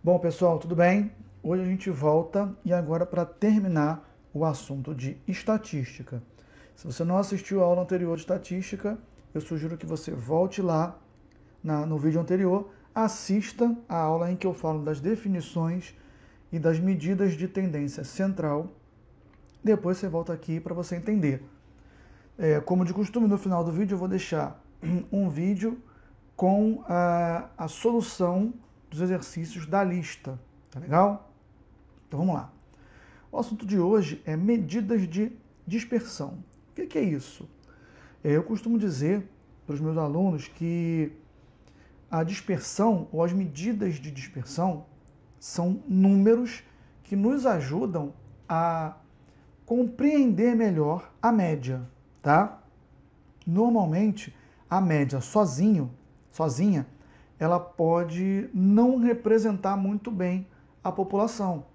Bom, pessoal, tudo bem? Hoje a gente volta e agora para terminar o assunto de estatística. Se você não assistiu a aula anterior de estatística, eu sugiro que você volte lá no vídeo anterior, assista a aula em que eu falo das definições e das medidas de tendência central. Depois você volta aqui para você entender. Como de costume, no final do vídeo eu vou deixar um vídeo com a solução dos exercícios da lista, tá legal? Então vamos lá. O assunto de hoje é medidas de dispersão. O que é isso? Eu costumo dizer para os meus alunos que a dispersão ou as medidas de dispersão são números que nos ajudam a compreender melhor a média, tá? Normalmente, a média sozinha, ela pode não representar muito bem a população,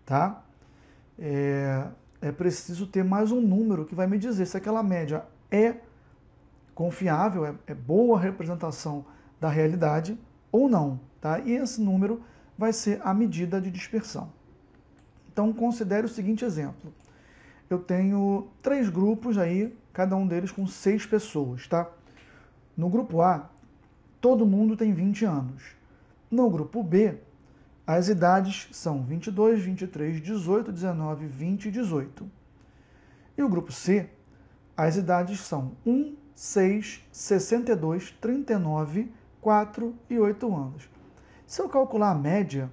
tá? É preciso ter mais um número que vai me dizer se aquela média é confiável, é boa representação da realidade ou não, tá? E esse número vai ser a medida de dispersão. Então, considere o seguinte exemplo. Eu tenho 3 grupos aí, cada um deles com 6 pessoas, tá? No grupo A, todo mundo tem 20 anos. No grupo B, as idades são 22, 23, 18, 19, 20 e 18. E o grupo C, as idades são 1, 6, 62, 39, 4 e 8 anos. Se eu calcular a média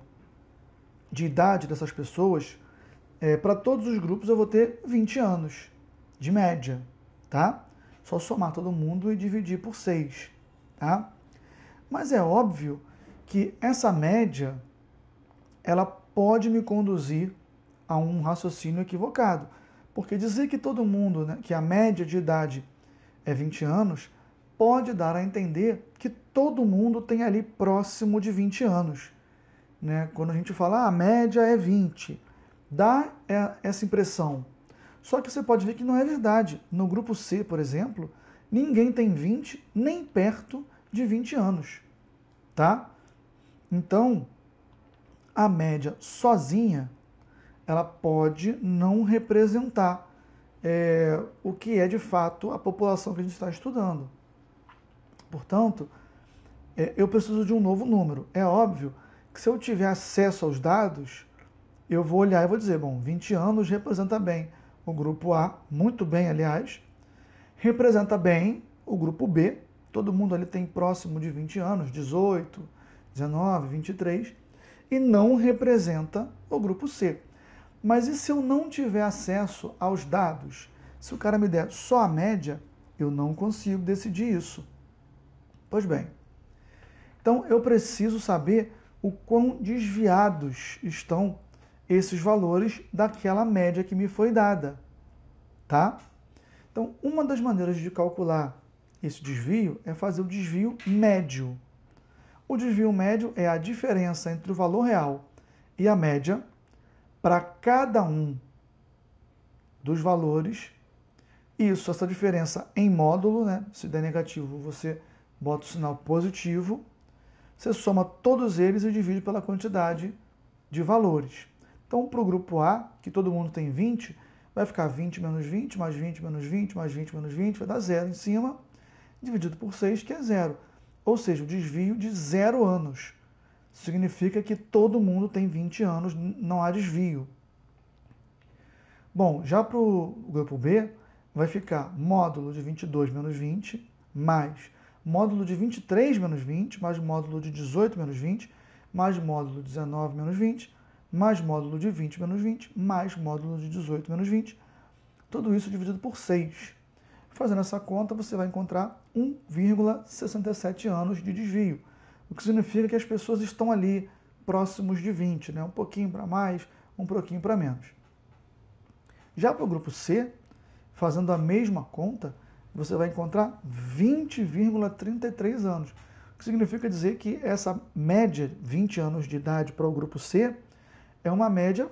de idade dessas pessoas, para todos os grupos eu vou ter 20 anos de média, tá? Só somar todo mundo e dividir por 6, tá? Mas é óbvio que essa média, ela pode me conduzir a um raciocínio equivocado. Porque dizer que todo mundo, né, que a média de idade é 20 anos, pode dar a entender que todo mundo tem ali próximo de 20 anos. Né? Quando a gente fala, a média é 20, dá essa impressão. Só que você pode ver que não é verdade. No grupo C, por exemplo, ninguém tem 20 nem perto de 20 anos. Tá? Então, a média sozinha, ela pode não representar o que é de fato a população que a gente está estudando. Portanto, eu preciso de um novo número. É óbvio que se eu tiver acesso aos dados, eu vou olhar e vou dizer, bom, 20 anos representa bem o grupo A, muito bem, aliás, representa bem o grupo B, todo mundo ali tem próximo de 20 anos, 18, 19, 23, e não representa o grupo C. Mas e se eu não tiver acesso aos dados? Se o cara me der só a média, eu não consigo decidir isso. Pois bem, então eu preciso saber o quão desviados estão esses valores daquela média que me foi dada, tá? Então, uma das maneiras de calcular esse desvio é fazer o desvio médio. O desvio médio é a diferença entre o valor real e a média para cada um dos valores. Isso, essa diferença em módulo, né? Se der negativo, você bota o sinal positivo. Você soma todos eles e divide pela quantidade de valores. Então, para o grupo A, que todo mundo tem 20, vai ficar 20 menos 20, mais 20 menos 20, mais 20 menos 20, vai dar zero em cima, dividido por 6, que é zero. Ou seja, o desvio de 0 anos. Significa que todo mundo tem 20 anos, não há desvio. Bom, já para o grupo B, vai ficar módulo de 22 menos 20, mais módulo de 23 menos 20, mais módulo de 18 menos 20, mais módulo de 19 menos 20, mais módulo de 20 menos 20, mais módulo de 18 menos 20. Tudo isso dividido por 6. Fazendo essa conta, você vai encontrar 1,67 anos de desvio, o que significa que as pessoas estão ali próximos de 20, né? Um pouquinho para mais, um pouquinho para menos. Já para o grupo C, fazendo a mesma conta, você vai encontrar 20,33 anos. O que significa dizer que essa média, 20 anos de idade para o grupo C, é uma média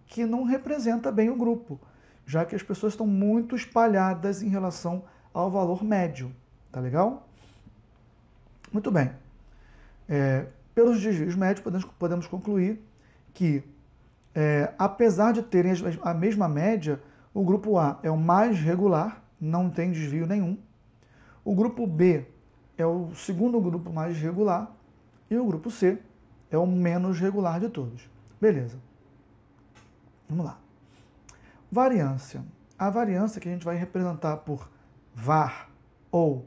que não representa bem o grupo, já que as pessoas estão muito espalhadas em relação ao valor médio. Tá legal? Muito bem. pelos desvios médios, podemos concluir que, apesar de terem a mesma média, o grupo A é o mais regular, não tem desvio nenhum. O grupo B é o segundo grupo mais regular e o grupo C é o menos regular de todos. Beleza. Vamos lá. Variância. A variância que a gente vai representar por var ou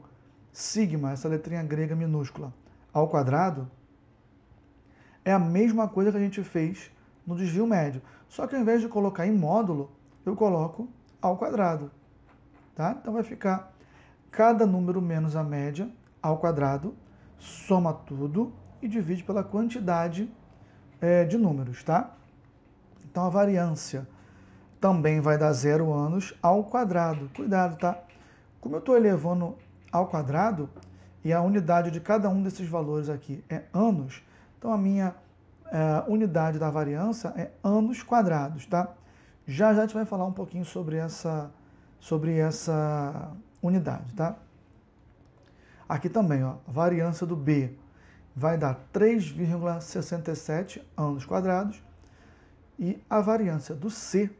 sigma, essa letrinha grega minúscula, ao quadrado, é a mesma coisa que a gente fez no desvio médio. Só que ao invés de colocar em módulo, eu coloco ao quadrado. Tá? Então vai ficar cada número menos a média ao quadrado, soma tudo e divide pela quantidade de números. Tá? Então a variância também vai dar 0 anos ao quadrado. Cuidado, tá? Como eu estou elevando ao quadrado e a unidade de cada um desses valores aqui é anos, então a minha unidade da variância é anos quadrados, tá? Já a gente vai falar um pouquinho sobre essa unidade, tá? Aqui também, ó, a variância do B vai dar 3,67 anos quadrados e a variância do C,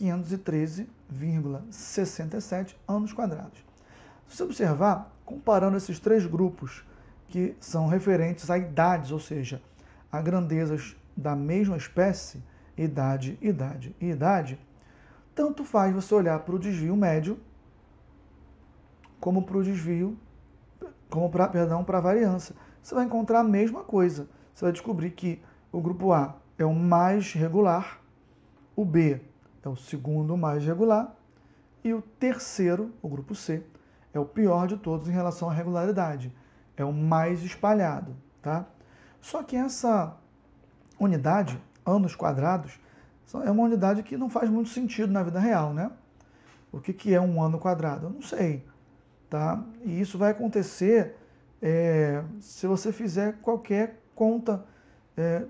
513,67 anos quadrados. Se você observar, comparando esses três grupos, que são referentes a idades, ou seja, a grandezas da mesma espécie, idade, idade e idade, tanto faz você olhar para o desvio médio, como para o desvio, para a variância. Você vai encontrar a mesma coisa. Você vai descobrir que o grupo A é o mais regular, o B é o segundo mais regular e o terceiro, o grupo C, é o pior de todos em relação à regularidade. É o mais espalhado, tá? Só que essa unidade, anos quadrados, é uma unidade que não faz muito sentido na vida real, né? O que é um ano quadrado? Eu não sei, tá? E isso vai acontecer se você fizer qualquer conta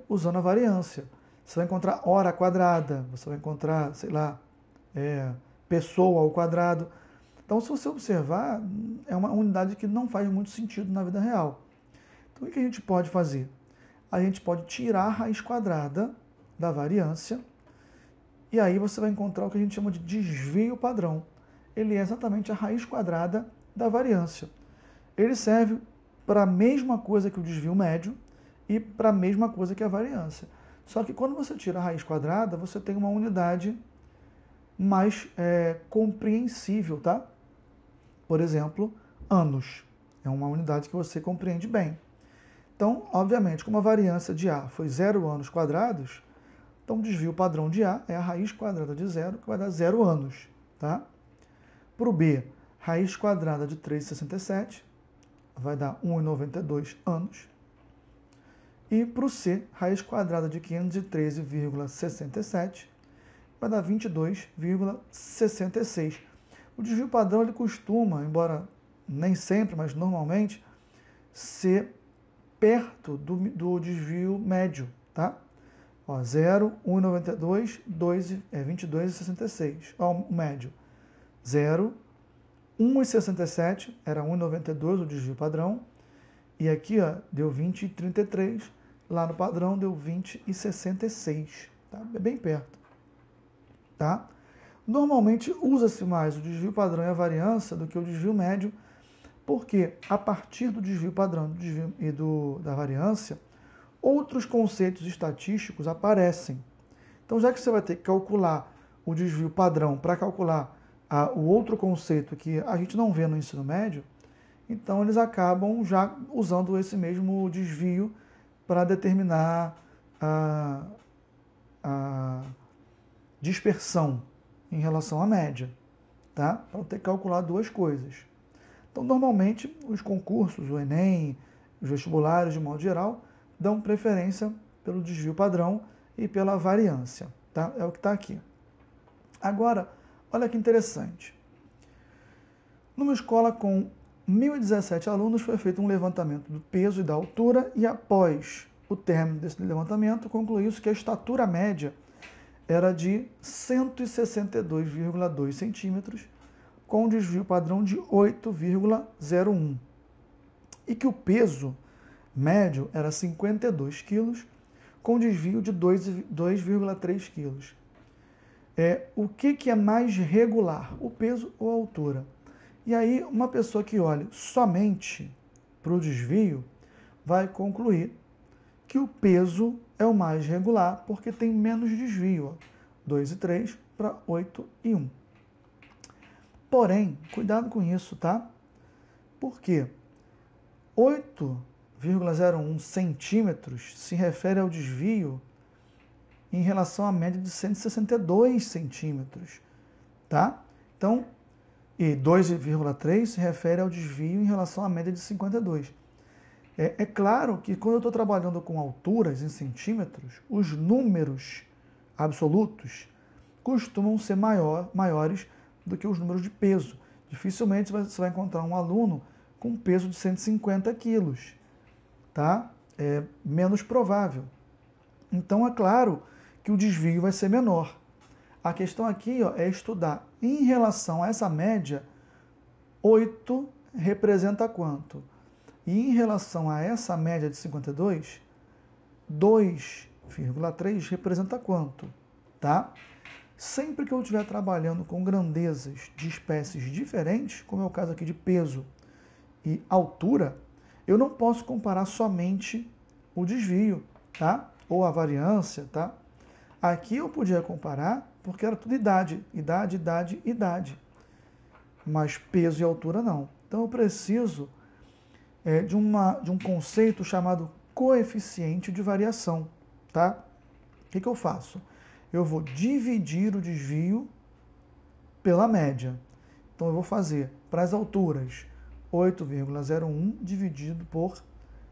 usando a variância. Você vai encontrar hora quadrada, você vai encontrar, sei lá, pessoa ao quadrado. Então, se você observar, é uma unidade que não faz muito sentido na vida real. Então, o que a gente pode fazer? A gente pode tirar a raiz quadrada da variância e aí você vai encontrar o que a gente chama de desvio padrão. Ele é exatamente a raiz quadrada da variância. Ele serve para a mesma coisa que o desvio médio e para a mesma coisa que a variância. Só que quando você tira a raiz quadrada, você tem uma unidade mais compreensível, tá? Por exemplo, anos. É uma unidade que você compreende bem. Então, obviamente, como a variância de A foi 0 anos quadrados, então o desvio padrão de A é a raiz quadrada de 0, que vai dar 0 anos. Tá? Para o B, raiz quadrada de 3,67 vai dar 1,92 anos. E para o C, raiz quadrada de 513,67 vai dar 22,66. O desvio padrão ele costuma, embora nem sempre, mas normalmente, ser perto do desvio médio, tá? Ó, 0, 1,92, 22,66. Ó, o médio. 0, 1,67, era 1,92 o desvio padrão. E aqui, ó, deu 20,33. Lá no padrão deu 20,66. Tá? É bem perto. Tá? Normalmente usa-se mais o desvio padrão e a variância do que o desvio médio, porque a partir do desvio padrão e da variância, outros conceitos estatísticos aparecem. Então, já que você vai ter que calcular o desvio padrão para calcular o outro conceito que a gente não vê no ensino médio, então eles acabam já usando esse mesmo desvio para determinar a dispersão em relação à média, tá? Para ter que calcular duas coisas. Então, normalmente, os concursos, o Enem, os vestibulares, de modo geral, dão preferência pelo desvio padrão e pela variância, tá? É o que está aqui. Agora, olha que interessante. Numa escola com 1.017 alunos, foi feito um levantamento do peso e da altura e, após o término desse levantamento, concluiu-se que a estatura média era de 162,2 centímetros, com um desvio padrão de 8,01. E que o peso médio era 52 quilos, com desvio de 2,3 quilos. O que é mais regular, o peso ou a altura? E aí, uma pessoa que olhe somente para o desvio vai concluir que o peso é o mais regular, porque tem menos desvio, 2,3 para 8,1. Porém, cuidado com isso, tá? Por quê? 8,01 centímetros se refere ao desvio em relação à média de 162 centímetros, tá? Então, e 2,3 se refere ao desvio em relação à média de 52. É claro que quando eu estou trabalhando com alturas em centímetros, os números absolutos costumam ser maiores do que os números de peso. Dificilmente você vai encontrar um aluno com peso de 150 quilos, tá? É menos provável. Então, é claro que o desvio vai ser menor. A questão aqui é estudar em relação a essa média, 8 representa quanto? E em relação a essa média de 52, 2,3 representa quanto? Tá? Sempre que eu estiver trabalhando com grandezas de espécies diferentes, como é o caso aqui de peso e altura, eu não posso comparar somente o desvio, tá? Ou a variância, tá? Aqui eu podia comparar porque era tudo idade, idade. Mas peso e altura não. Então eu preciso de um conceito chamado coeficiente de variação, tá? O que eu faço? Eu vou dividir o desvio pela média. Então eu vou fazer para as alturas 8,01 dividido por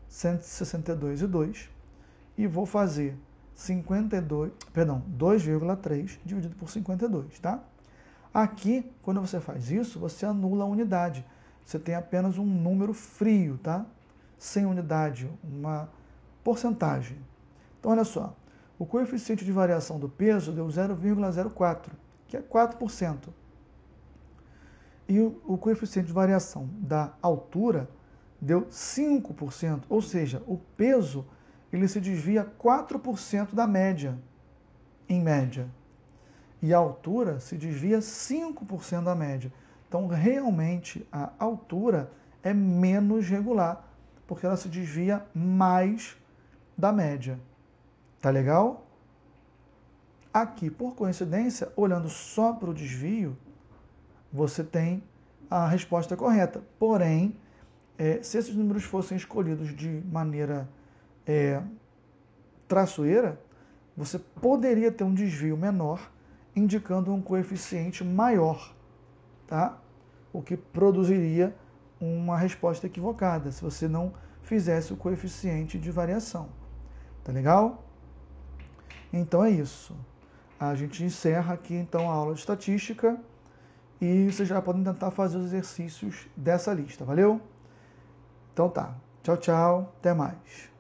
162,2 e vou fazer 2,3 dividido por 52, tá? Aqui, quando você faz isso, você anula a unidade. Você tem apenas um número frio, tá? Sem unidade, uma porcentagem. Então, olha só. O coeficiente de variação do peso deu 0,04, que é 4%. E o coeficiente de variação da altura deu 5%, ou seja, o peso ele se desvia 4% da média, em média. E a altura se desvia 5% da média. Então, realmente, a altura é menos regular, porque ela se desvia mais da média. Tá legal? Aqui, por coincidência, olhando só para o desvio, você tem a resposta correta. Porém, se esses números fossem escolhidos de maneira traiçoeira, você poderia ter um desvio menor, indicando um coeficiente maior, tá? O que produziria uma resposta equivocada, se você não fizesse o coeficiente de variação. Tá legal? Então é isso. A gente encerra aqui então a aula de estatística e vocês já podem tentar fazer os exercícios dessa lista, valeu? Então tá. Tchau, tchau. Até mais.